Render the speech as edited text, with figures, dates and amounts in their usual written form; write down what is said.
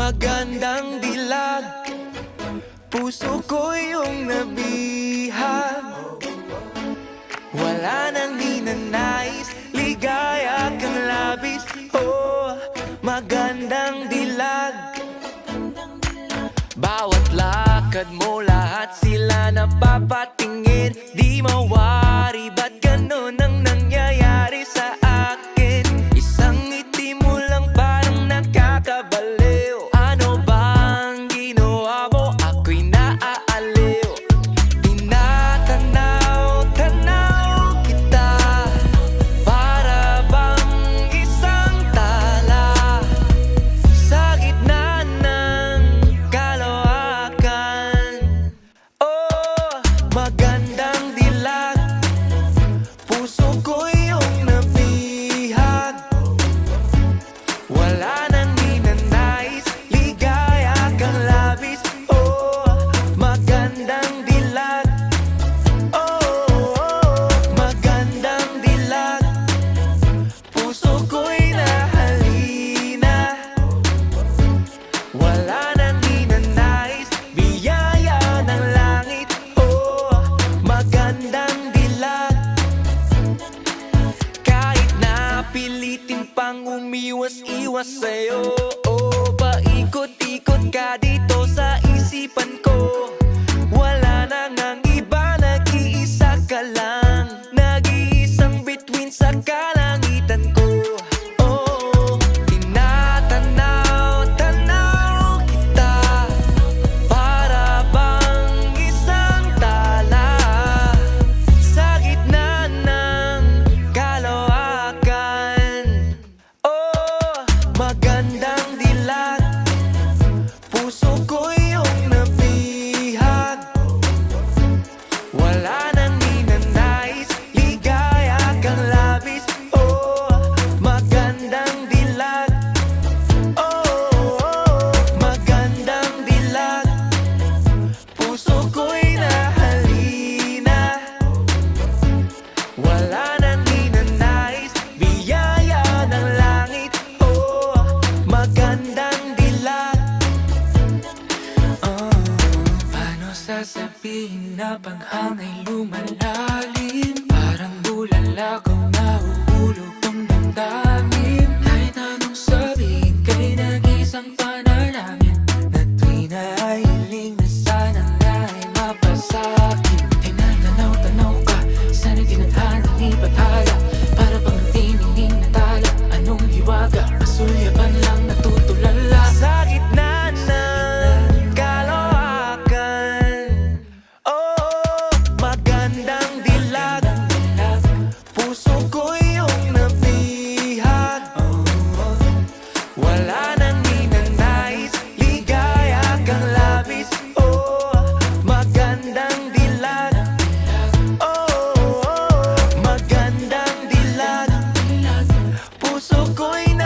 Magandang dilag, puso ko yung nabihag. Wala nang ninanais, ligaya kang labis. Oh, magandang dilag. Bawat lakad mo, lahat sila napapatingin. Di mawari, ba't ganun ang nangyayari sa akin? Isang ngiti mo lang parang nakakabaliw. Ano bang ginawa mo? Ako'y naaaliw. Tinatanaw-tanaw kita, para bang isang tala sa gitna ng kalawakan. Oh, magandang dilag, puso ko yung nabihag. Wala nang ninanais, ligaya kang labis. Oh, magandang dilag. Oh, magandang dilag, puso ko'y nahalina. Wala nang ninanais, biyaya ng langit. Oh, magandang dilag. Kahit na pilitin pang umiwas-iwas sa'yo, oh, paikot-ikot ka dito sa isipan ko. Wala nang ang iba, nag-iisa ka lang. Nag-iisang bituin sa kalangitan ko. Oh, tinatanaw-tanaw kita, para bang isang tala sa gitna ng kalawakan. Oh, magandang dilag, puso ko yung nabihag. Wala nang ninanais, ligaya kang labis. Oh, magandang dilag. Oh, magandang dilag, puso ko'y nahalina. Wala nang ninanais, biyaya ng langit. Oh, magandang dilag. Paano sasabihin na paghangay lumalalim? Parang bulalakaw na uhulog ang damdamin. Kahit anong sabihin kay nag-isang panalangin, na tuwing nahihiling na sana nga ay mapasakin. Tinatanaw-tanaw ka, sana'y tinadhana ni Bathala, para bang nagtiningning na tala. Anong hiwaga, masulyapan lang natutulala sa gitna ng kalawakan. Oh, magandang dilag, puso ko yung nabihag. Wala nang ninanais, ligaya kang labis. Oh, magandang dilag. Oh, magandang dilag, puso ko'y